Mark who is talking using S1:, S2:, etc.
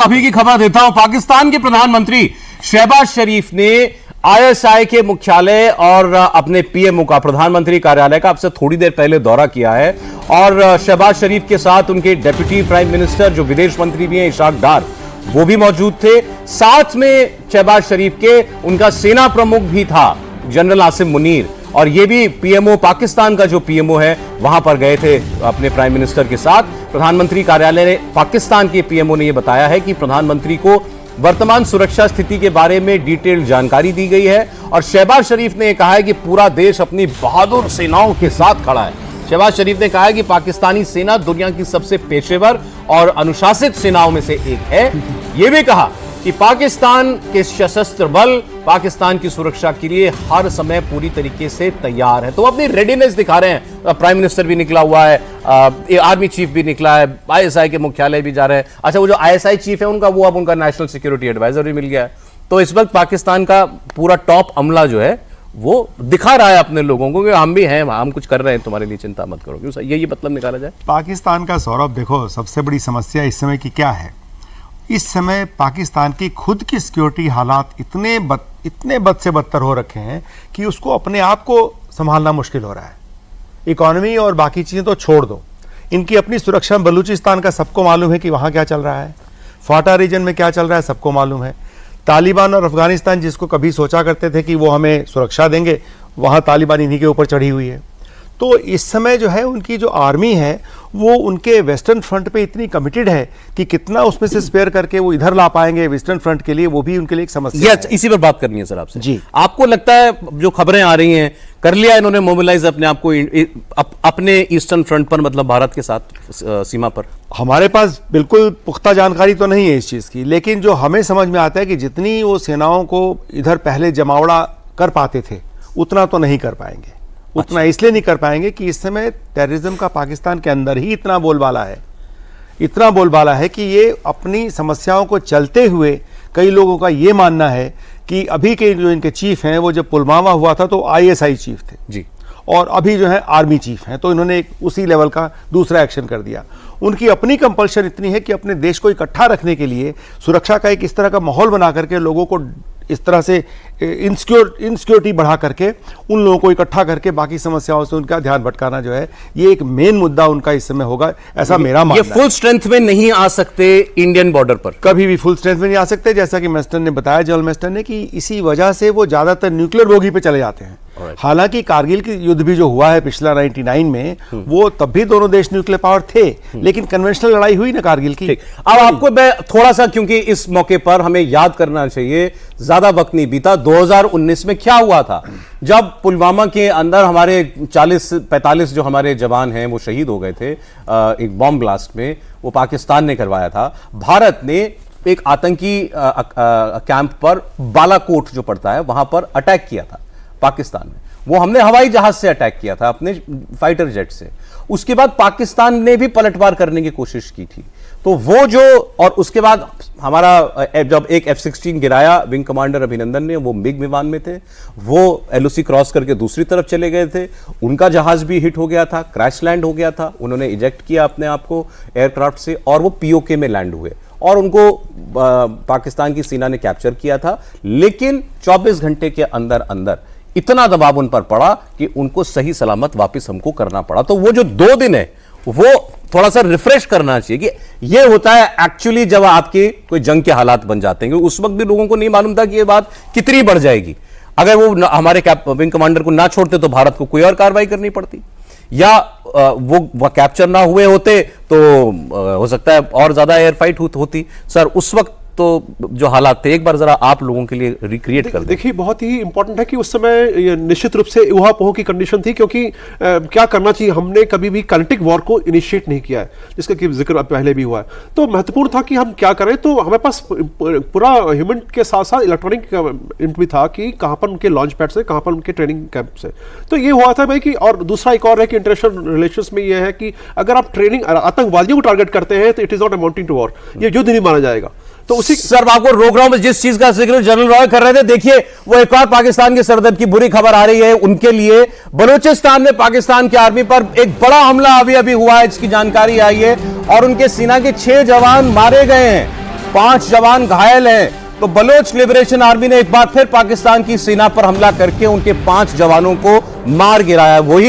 S1: अभी की खबर देता हूं। पाकिस्तान के प्रधानमंत्री शहबाज शरीफ ने आईएसआई के मुख्यालय और अपने पीएमओ का, प्रधानमंत्री कार्यालय का, अब से थोड़ी देर पहले दौरा किया है। और शहबाज शरीफ के साथ उनके डिप्टी प्राइम मिनिस्टर, जो विदेश मंत्री भी हैं, इशाक डार, वो भी मौजूद थे। साथ में शहबाज शरीफ के उनका सेना प्रमुख भी था, जनरल आसिम मुनीर। और ये भी पीएमओ, पाकिस्तान का जो पीएमओ है, वहां पर गए थे अपने प्राइम मिनिस्टर के साथ। प्रधानमंत्री कार्यालय ने, पाकिस्तान के पीएमओ ने यह बताया है कि प्रधानमंत्री को वर्तमान सुरक्षा स्थिति के बारे में डिटेल जानकारी दी गई है। और शहबाज शरीफ ने कहा है कि पूरा देश अपनी बहादुर सेनाओं के साथ खड़ा है। शहबाज शरीफ ने कहा है कि पाकिस्तानी सेना दुनिया की सबसे पेशेवर और अनुशासित सेनाओं में से एक है। यह भी कहा कि पाकिस्तान के सशस्त्र बल पाकिस्तान की सुरक्षा के लिए हर समय पूरी तरीके से तैयार है। तो अपनी रेडीनेस दिखा रहे हैं। प्राइम मिनिस्टर भी निकला हुआ है, आर्मी चीफ भी निकला है, आईएसआई के मुख्यालय भी जा रहे हैं। अच्छा, वो जो आईएसआई चीफ है उनका, वो अब उनका नेशनल सिक्योरिटी एडवाइजर भी मिल गया है। तो इस वक्त पाकिस्तान का पूरा टॉप अमला जो है वो दिखा रहा है अपने लोगों को कि हम भी हैं, हम कुछ कर रहे हैं, तुम्हारे लिए चिंता मत करो। क्यों ये मतलब निकाला जाए।
S2: पाकिस्तान का, सौरभ, देखो सबसे बड़ी समस्या इस समय की क्या है। इस समय पाकिस्तान की खुद की सिक्योरिटी हालात इतने बद से बदतर हो रखे हैं कि उसको अपने आप को संभालना मुश्किल हो रहा है। इकॉनमी और बाकी चीज़ें तो छोड़ दो, इनकी अपनी सुरक्षा, बलूचिस्तान का सबको मालूम है कि वहाँ क्या चल रहा है, फाटा रीजन में क्या चल रहा है सबको मालूम है। तालिबान और अफगानिस्तान, जिसको कभी सोचा करते थे कि वो हमें सुरक्षा देंगे, वहाँ तालिबान इन्हीं के ऊपर चढ़ी हुई है। तो इस समय जो है उनकी जो आर्मी है वो उनके वेस्टर्न फ्रंट पे इतनी कमिटेड है कि कितना उसमें से स्पेयर करके वो इधर ला पाएंगे वेस्टर्न फ्रंट के लिए, वो भी उनके लिए एक समस्या है।
S1: इसी पर बात करनी है सर आपसे
S2: जी।
S1: आपको लगता है जो खबरें आ रही हैं, कर लिया इन्होंने मोबिलाइज अपने आप को अपने ईस्टर्न फ्रंट पर, मतलब भारत के साथ सीमा पर?
S2: हमारे पास बिल्कुल पुख्ता जानकारी तो नहीं है इस चीज़ की, लेकिन जो हमें समझ में आता है कि जितनी वो सेनाओं को इधर पहले जमावड़ा कर पाते थे उतना तो नहीं कर पाएंगे। उतना इसलिए नहीं कर पाएंगे कि इस समय टेररिज्म का पाकिस्तान के अंदर ही इतना बोलबाला है कि ये अपनी समस्याओं को चलते हुए, कई लोगों का ये मानना है कि अभी के जो इनके चीफ हैं, वो जब पुलवामा हुआ था तो आईएसआई चीफ थे
S1: जी, और
S2: अभी जो है आर्मी चीफ हैं, तो इन्होंने उसी लेवल का दूसरा एक्शन कर दिया। उनकी अपनी कंपल्शन इतनी है कि अपने देश को इकट्ठा रखने के लिए सुरक्षा का एक इस तरह का माहौल बना करके, लोगों को इस तरह से इनसिक्योरिटी बढ़ा करके, उन लोगों को इकट्ठा करके बाकी समस्याओं से उनका ध्यान भटकाना जो है, ये एक मेन मुद्दा उनका इस समय होगा, ऐसा मेरा मानना है।
S1: ये फुल स्ट्रेंथ में नहीं आ सकते इंडियन बॉर्डर पर,
S2: कभी भी फुल स्ट्रेंथ में नहीं आ सकते। जैसा कि मेस्टन ने बताया, जनरल मेस्टन ने, कि इसी वजह से वो ज्यादातर न्यूक्लियर बोगी पे चले जाते हैं। हालांकि कारगिल की युद्ध भी जो हुआ है पिछला 99 में, वो तब भी दोनों देश न्यूक्लियर पावर थे, लेकिन कन्वेंशनल लड़ाई हुई ना कारगिल की।
S1: अब आपको मैं थोड़ा सा, क्योंकि इस मौके पर हमें याद करना चाहिए, ज्यादा वक्त नहीं बीता, 2019 में क्या हुआ था जब पुलवामा के अंदर हमारे 40-45 जो हमारे जवान हैं वो शहीद हो गए थे एक बॉम्ब ब्लास्ट में। वो पाकिस्तान ने करवाया था। भारत ने एक आतंकी कैंप पर, बालाकोट जो पड़ता है, वहां पर अटैक किया था पाकिस्तान में। वो हमने हवाई जहाज से अटैक किया था, अपने फाइटर जेट से। उसके बाद पाकिस्तान ने भी पलटवार करने की कोशिश की थी। तो वो जो, और उसके बाद हमारा जब एक F-16 गिराया विंग कमांडर अभिनंदन ने, वो मिग विमान में थे, वो LOC क्रॉस करके दूसरी तरफ चले गए थे, उनका जहाज भी हिट हो गया था, क्रैश लैंड हो गया था, उन्होंने इजेक्ट किया अपने आप को एयरक्राफ्ट से, और वो POK में लैंड हुए और उनको पाकिस्तान की सेना ने कैप्चर किया था। लेकिन 24 घंटे के अंदर अंदर इतना दबाव उन पर पड़ा कि उनको सही सलामत वापस हमको करना पड़ा। तो वो जो 2 दिन है वो थोड़ा सा रिफ्रेश करना चाहिए कि ये होता है एक्चुअली जब आपके कोई जंग के हालात बन जाते हैं। उस वक्त भी लोगों को नहीं मालूम था कि ये बात कितनी बढ़ जाएगी। अगर वो हमारे विंग कमांडर को ना छोड़ते तो भारत को कोई और कार्रवाई करनी पड़ती, या वो कैप्चर ना हुए होते तो हो सकता है और ज्यादा एयर फाइट होती। सर, उस वक्त तो जो हालात थे, एक बार जरा आप लोगों के लिए रिक्रिएट कर दें।
S3: देखिए, बहुत ही इंपॉर्टेंट है कि उस समय निश्चित रूप से ऊहापोह की कंडीशन थी, क्योंकि क्या करना चाहिए, हमने कभी भी काइनेटिक वॉर को इनिशिएट नहीं किया है, जिसका कि जिक्र पहले भी हुआ है। तो महत्वपूर्ण था कि हम क्या करें। तो हमारे पास पूरा ह्यूमन के साथ साथ इलेक्ट्रॉनिक इंट भी था कि कहाँ पर उनके लॉन्च पैड से, कहाँ पर उनके ट्रेनिंग कैंप से। तो ये हुआ था भाई कि, और दूसरा एक और है कि इंटरनेशनल रिलेशंस में ये है कि अगर आप ट्रेनिंग आतंकवादियों को टारगेट करते हैं तो it is not amounting to war, ये युद्ध नहीं माना जाएगा। तो उसी, सर
S1: आपको रोक रहा हूं, जिस चीज का जिक्र जनरल रॉय कर रहे थे, देखिए वो एक और पाकिस्तान के सरदर्द की बुरी खबर आ रही है उनके लिए। बलूचिस्तान में पाकिस्तान की आर्मी पर एक बड़ा हमला अभी हुआ है, इसकी जानकारी आई है, और उनके सेना के 6 जवान मारे गए हैं। 5 जवान घायल हैं। तो बलोच लिबरेशन आर्मी ने एक बार फिर पाकिस्तान की सेना पर हमला करके उनके 5 जवानों को मार गिराया। वही